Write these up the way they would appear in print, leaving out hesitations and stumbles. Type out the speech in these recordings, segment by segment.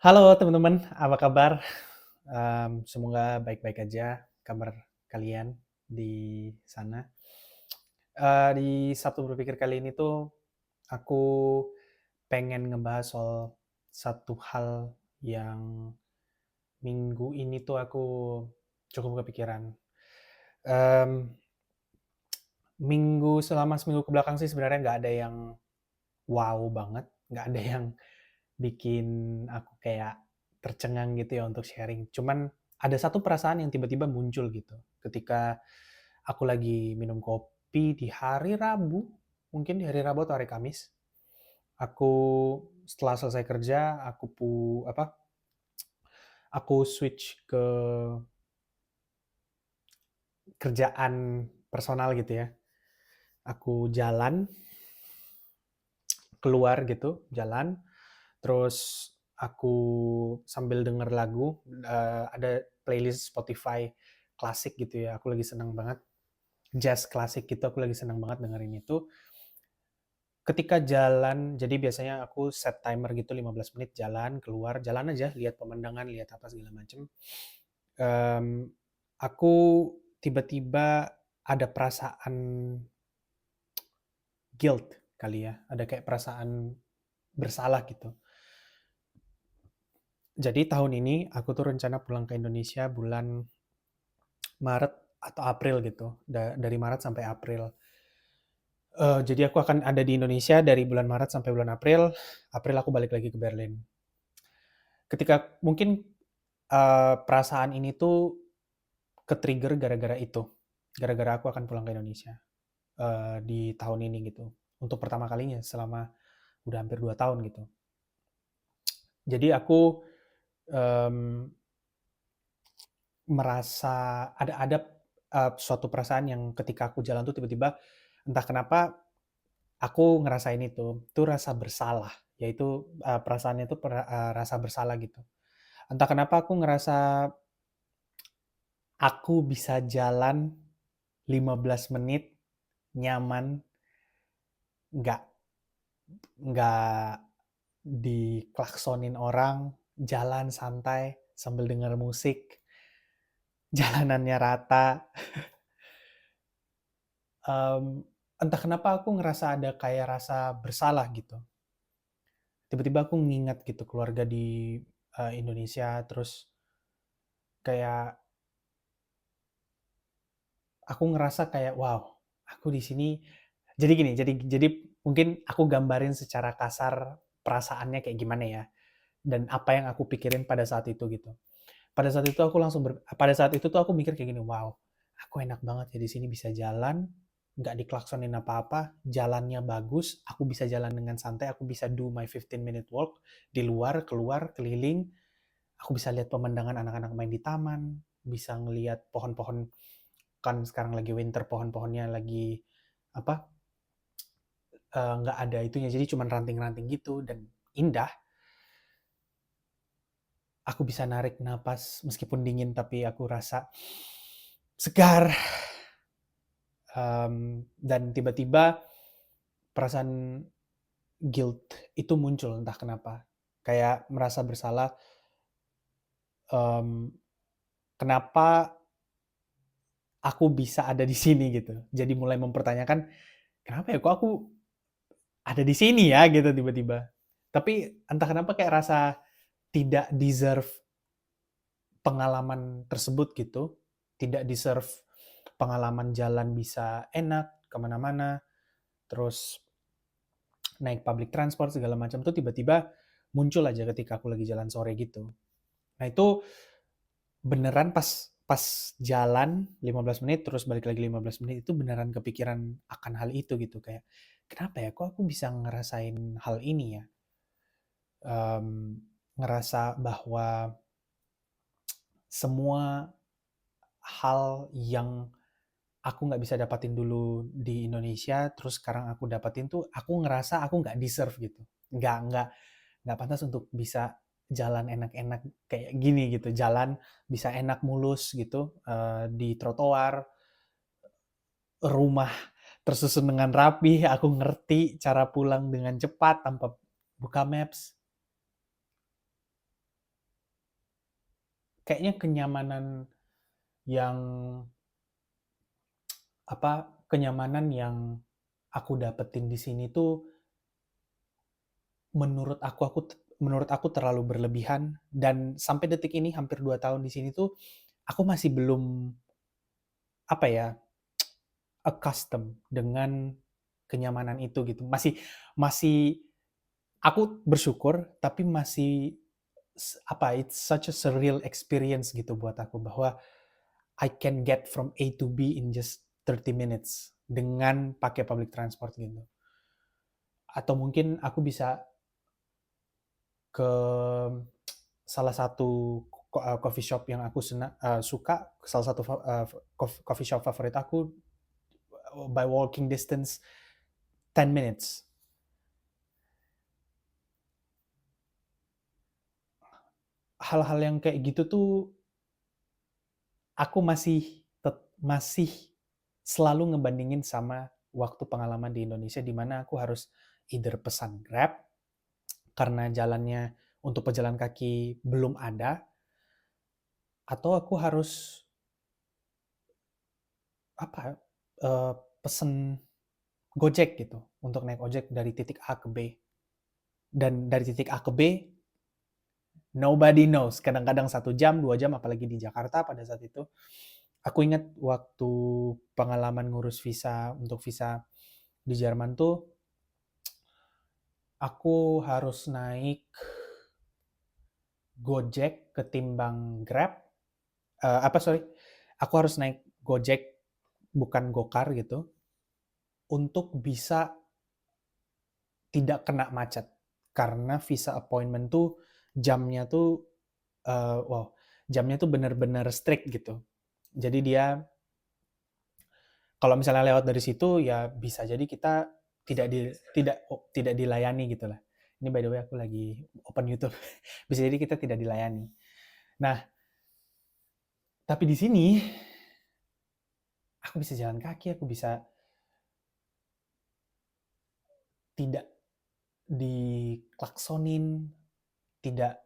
Halo teman-teman, apa kabar? Semoga baik-baik aja kabar kalian di sana. Di Sabtu Berpikir kali ini tuh aku pengen ngebahas soal satu hal yang minggu ini tuh aku cukup kepikiran. Em, selama seminggu kebelakang sih sebenarnya nggak ada yang wow banget, nggak ada yang bikin aku kayak tercengang gitu ya untuk sharing. Cuman ada satu perasaan yang tiba-tiba muncul gitu ketika aku lagi minum kopi di hari Rabu, mungkin di hari Rabu atau hari Kamis. Aku setelah selesai kerja, aku switch ke kerjaan personal gitu ya. Aku jalan keluar gitu, jalan. Terus aku sambil denger lagu, ada playlist Spotify klasik gitu ya, aku lagi seneng banget, jazz klasik gitu, aku lagi seneng banget dengerin itu. Ketika jalan, jadi biasanya aku set timer gitu 15 menit jalan, keluar, jalan aja, lihat pemandangan, lihat apa segala macem. Em, aku tiba-tiba ada perasaan guilt kali ya, ada kayak perasaan bersalah gitu. Jadi tahun ini aku tuh rencana pulang ke Indonesia bulan Maret atau April gitu, dari Maret sampai April. Jadi aku akan ada di Indonesia dari bulan Maret sampai bulan April. April aku balik lagi ke Berlin. Ketika mungkin perasaan ini tuh ke-trigger gara-gara itu, gara-gara aku akan pulang ke Indonesia di tahun ini gitu. Untuk pertama kalinya selama udah hampir 2 tahun gitu. Jadi aku em, merasa suatu perasaan yang ketika aku jalan tuh tiba-tiba entah kenapa aku ngerasain itu rasa bersalah, yaitu, perasaannya itu rasa bersalah gitu. Entah kenapa aku ngerasa aku bisa jalan 15 menit nyaman, nggak nggak diklaksonin orang, jalan santai sambil denger musik, jalanannya rata, entah kenapa aku ngerasa ada kayak rasa bersalah gitu. Tiba-tiba aku ngingat gitu keluarga di, Indonesia, terus kayak aku ngerasa kayak, wow, aku di sini jadi gini, jadi mungkin aku gambarin secara kasar perasaannya kayak gimana ya, dan apa yang aku pikirin pada saat itu gitu. Pada saat itu tuh aku mikir kayak gini, wow, aku enak banget ya di sini bisa jalan, nggak diklaksonin apa-apa, jalannya bagus, aku bisa jalan dengan santai, aku bisa do my 15-minute walk di luar, keluar, keliling, aku bisa lihat pemandangan anak-anak main di taman, bisa ngelihat pohon-pohon, kan sekarang lagi winter, pohon-pohonnya lagi apa nggak ada itunya, jadi cuman ranting-ranting gitu dan indah. Aku bisa narik napas meskipun dingin tapi aku rasa segar. Dan tiba-tiba perasaan guilt itu muncul entah kenapa. Kayak merasa bersalah, um, kenapa aku bisa ada di sini gitu. Jadi mulai mempertanyakan, kenapa ya kok aku ada di sini ya gitu tiba-tiba. Tapi entah kenapa kayak rasa tidak deserve pengalaman tersebut gitu, tidak deserve pengalaman jalan bisa enak kemana-mana, terus naik public transport segala macam tuh tiba-tiba muncul aja ketika aku lagi jalan sore gitu. Nah itu beneran pas jalan 15 menit terus balik lagi 15 menit itu beneran kepikiran akan hal itu gitu kayak kenapa ya kok aku bisa ngerasain hal ini ya. Ngerasa bahwa semua hal yang aku nggak bisa dapatin dulu di Indonesia, terus sekarang aku dapatin tuh, aku ngerasa aku nggak deserve gitu. Nggak pantas untuk bisa jalan enak-enak kayak gini gitu. Jalan bisa enak mulus gitu, di trotoar, rumah tersusun dengan rapi, aku ngerti cara pulang dengan cepat tanpa buka maps. kayaknya kenyamanan yang kenyamanan yang aku dapetin di sini tuh menurut aku terlalu berlebihan, dan sampai detik ini hampir 2 tahun di sini tuh aku masih belum, apa ya, accustomed dengan kenyamanan itu gitu. Masih masih aku bersyukur, tapi masih it's such a surreal experience gitu buat aku, bahwa I can get from A to B in just 30 minutes dengan pakai public transport gitu. Atau mungkin aku bisa ke salah satu coffee shop yang aku suka, salah satu coffee shop favorit aku, by walking distance 10 minutes. Hal-hal yang kayak gitu tuh aku masih selalu ngebandingin sama waktu pengalaman di Indonesia, di mana aku harus either pesan Grab karena jalannya untuk pejalan kaki belum ada, atau aku harus apa, eee, pesen Gojek gitu, untuk naik ojek dari titik A ke B. Dan dari titik A ke B, nobody knows. Kadang-kadang 1 jam, 2 jam, apalagi di Jakarta pada saat itu. Aku ingat waktu pengalaman ngurus visa, untuk visa di Jerman tuh, aku harus naik Gojek ketimbang Grab. Aku harus naik Gojek, bukan Gokar gitu, untuk bisa tidak kena macet. Karena visa appointment tuh jamnya tuh, wow, jamnya tuh bener-bener strict gitu. Jadi dia, kalau misalnya lewat dari situ, ya bisa jadi kita tidak dilayani gitu lah. Ini by the way aku lagi open YouTube. Bisa jadi kita tidak dilayani. Nah, tapi di sini aku bisa jalan kaki, aku bisa tidak diklaksonin, tidak,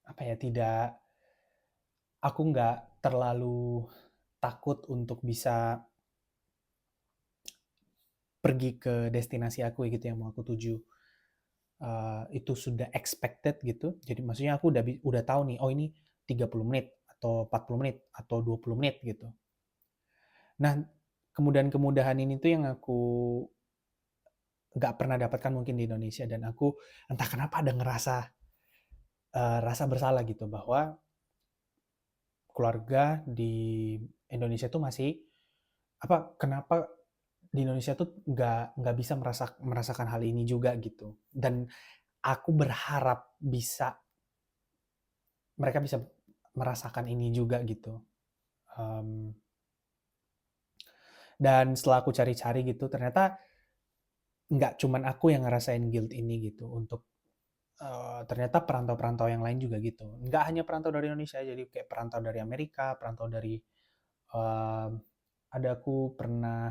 apa ya, aku nggak terlalu takut untuk bisa pergi ke destinasi aku gitu yang mau aku tuju. Itu sudah expected gitu. Jadi maksudnya aku udah tahu nih, oh ini 30 menit atau 40 menit atau 20 menit gitu. Nah, kemudahan-kemudahan ini tuh yang aku nggak pernah dapatkan mungkin di Indonesia, dan aku entah kenapa ada ngerasa rasa bersalah gitu, bahwa keluarga di Indonesia tuh masih, kenapa di Indonesia tuh nggak bisa merasakan hal ini juga gitu. Dan aku berharap mereka bisa merasakan ini juga gitu. Um, dan setelah aku cari-cari gitu, ternyata nggak cuman aku yang ngerasain guilt ini gitu, untuk ternyata perantau-perantau yang lain juga gitu. Nggak hanya perantau dari Indonesia, jadi kayak perantau dari Amerika, perantau dari, um, ada aku pernah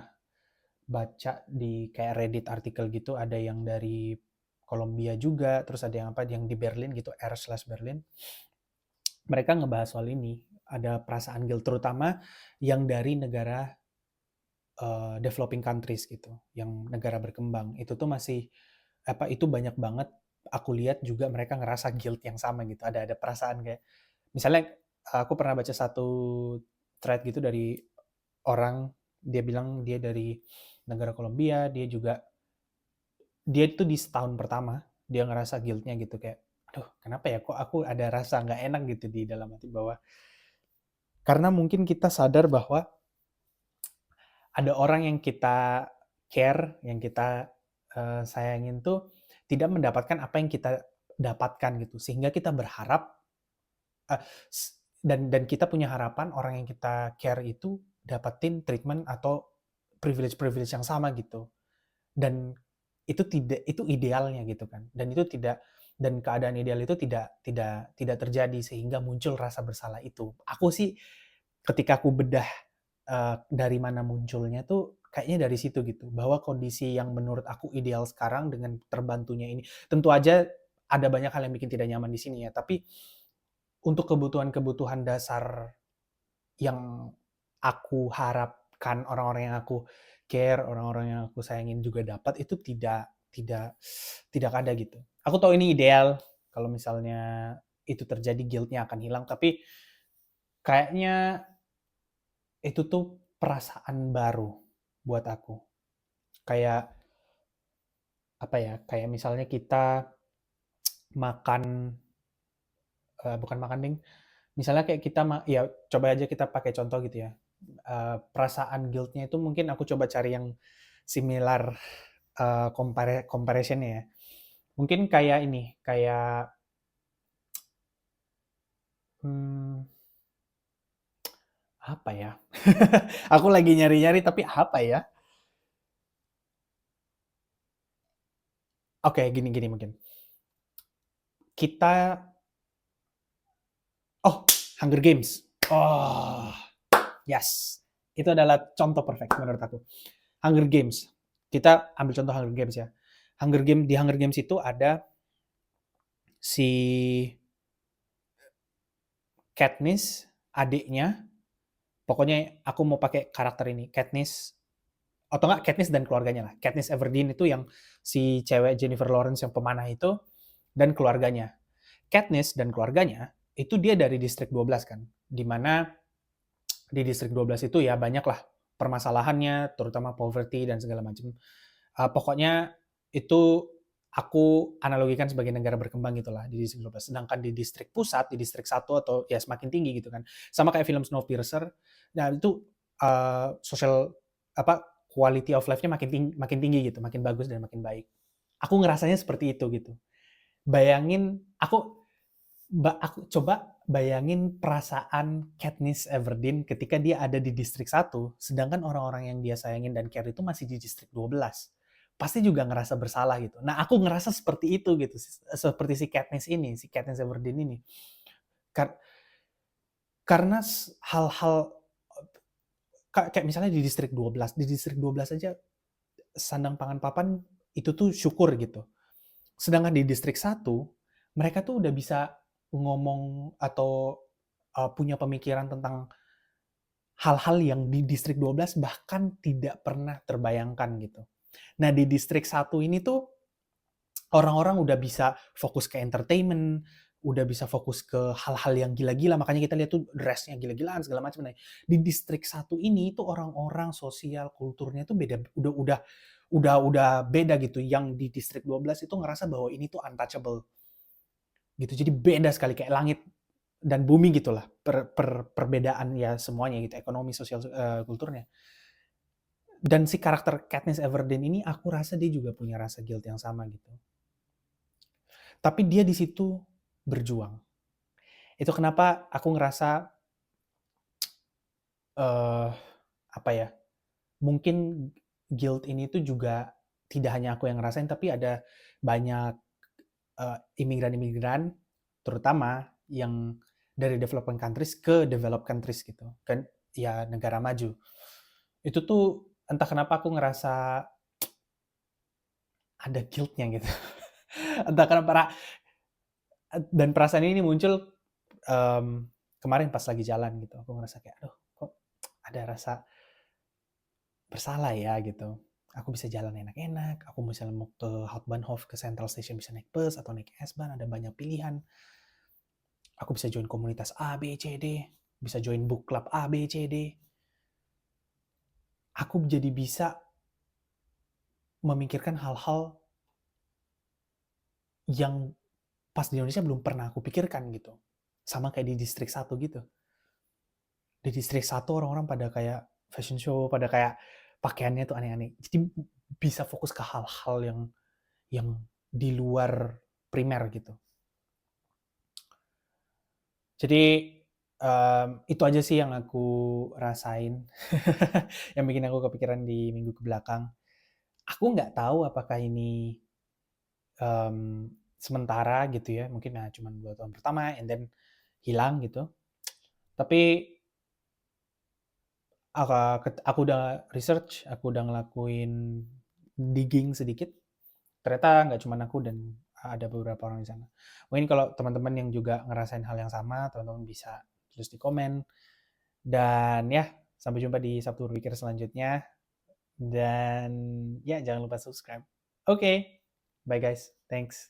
baca di kayak Reddit artikel gitu, ada yang dari Kolombia juga, terus ada yang yang di Berlin gitu, r/Berlin. Mereka ngebahas soal ini, ada perasaan guilt, terutama yang dari negara developing countries gitu, yang negara berkembang. Itu tuh masih, itu banyak banget aku lihat juga mereka ngerasa guilt yang sama gitu. Ada perasaan kayak, misalnya aku pernah baca satu thread gitu dari orang, dia bilang dia dari negara Kolombia, dia itu di setahun pertama dia ngerasa guilt-nya gitu, kayak, aduh kenapa ya, kok aku ada rasa nggak enak gitu di dalam hati, bahwa karena mungkin kita sadar bahwa ada orang yang kita care, yang kita sayangin tuh tidak mendapatkan apa yang kita dapatkan gitu, sehingga kita berharap, eh, dan kita punya harapan orang yang kita care itu dapetin treatment atau privilege-privilege yang sama gitu. Dan itu idealnya gitu kan, dan keadaan ideal itu tidak terjadi, sehingga muncul rasa bersalah itu. Aku sih ketika aku bedah dari mana munculnya tuh kayaknya dari situ gitu, bahwa kondisi yang menurut aku ideal sekarang dengan terbantunya ini, tentu aja ada banyak hal yang bikin tidak nyaman di sini ya, tapi untuk kebutuhan-kebutuhan dasar yang aku harapkan orang-orang yang aku care, orang-orang yang aku sayangin juga dapat, itu tidak tidak ada gitu. Aku tahu ini ideal, kalau misalnya itu terjadi guilt-nya akan hilang, tapi kayaknya itu tuh perasaan baru buat aku. Kayak apa ya? Kayak misalnya kita makan bukan makan ding. Misalnya kayak kita ya coba aja kita pakai contoh gitu ya. Perasaan guilt-nya itu mungkin aku coba cari yang similar comparison ya. Mungkin kayak ini, kayak hmm, apa ya? Aku lagi nyari-nyari tapi apa ya? Oke, gini-gini mungkin. Kita oh, Hunger Games. Oh, yes. Itu adalah contoh perfect menurut aku. Hunger Games. Kita ambil contoh Hunger Games ya. Di Hunger Games itu ada si Katniss, adiknya. Pokoknya aku mau pakai karakter ini, Katniss atau enggak Katniss dan keluarganya lah. Katniss Everdeen itu yang si cewek Jennifer Lawrence yang pemanah itu dan keluarganya. Katniss dan keluarganya itu dia dari distrik 12 kan. Di mana di distrik 12 itu ya banyak lah permasalahannya, terutama poverty dan segala macam. Pokoknya itu aku analogikan sebagai negara berkembang gitulah di distrik 12. Sedangkan di distrik pusat, di distrik 1 atau ya semakin tinggi gitu kan. Sama kayak film Snowpiercer. Nah, itu social apa quality of life-nya makin tinggi gitu, makin bagus dan makin baik. Aku ngerasanya seperti itu gitu. Bayangin aku coba bayangin perasaan Katniss Everdeen ketika dia ada di distrik 1, sedangkan orang-orang yang dia sayangin dan care itu masih di distrik 12. Pasti juga ngerasa bersalah gitu. Nah, aku ngerasa seperti itu gitu, seperti si Katniss Everdeen ini. Kar karena hal-hal kayak misalnya di distrik 12 aja sandang pangan papan itu tuh syukur gitu. Sedangkan di distrik 1, mereka tuh udah bisa ngomong atau punya pemikiran tentang hal-hal yang di distrik 12 bahkan tidak pernah terbayangkan gitu. Nah, di distrik 1 ini tuh orang-orang udah bisa fokus ke entertainment, udah bisa fokus ke hal-hal yang gila-gila, makanya kita lihat tuh dress-nya gila-gilaan segala macam. Nah, di distrik 1 ini tuh orang-orang sosial kulturnya tuh beda, udah beda gitu. Yang di distrik 12 itu ngerasa bahwa ini tuh untouchable gitu. Jadi beda sekali kayak langit dan bumi gitulah perbedaan ya semuanya gitu, ekonomi, sosial, kulturnya. Dan si karakter Katniss Everdeen ini aku rasa dia juga punya rasa guilt yang sama gitu. Tapi dia di situ berjuang. Itu kenapa aku ngerasa eh apa ya? Mungkin guilt ini tuh juga tidak hanya aku yang ngerasain, tapi ada banyak imigran-imigran, terutama yang dari developing countries ke developed countries gitu, kan ya negara maju. Itu tuh entah kenapa aku ngerasa ada guilt-nya gitu. Entah kenapa dan perasaan ini muncul kemarin pas lagi jalan gitu. Aku ngerasa kayak, aduh kok ada rasa bersalah ya gitu. Aku bisa jalan enak-enak, aku misalnya mau ke Hauptbahnhof, ke Central Station bisa naik bus atau naik S-Bahn, ada banyak pilihan. Aku bisa join komunitas A, B, C, D, bisa join book club A, B, C, D. Aku jadi bisa memikirkan hal-hal yang pas di Indonesia belum pernah aku pikirkan gitu. Sama kayak di distrik 1 gitu. Di distrik 1 orang-orang pada kayak fashion show, pada kayak pakaiannya tuh aneh-aneh. Jadi bisa fokus ke hal-hal yang di luar primer gitu. Jadi itu aja sih yang aku rasain, yang bikin aku kepikiran di minggu ke belakang. Aku nggak tahu apakah ini sementara gitu ya, mungkin cuman 2 tahun pertama and then hilang gitu. Tapi aku udah research, aku udah ngelakuin digging sedikit, ternyata nggak cuman aku dan ada beberapa orang di sana. Mungkin kalau teman-teman yang juga ngerasain hal yang sama, teman-teman bisa tulis di komen. Dan ya, sampai jumpa di Sabtu Berpikir selanjutnya. Dan ya, jangan lupa subscribe. Oke, bye guys. Thanks.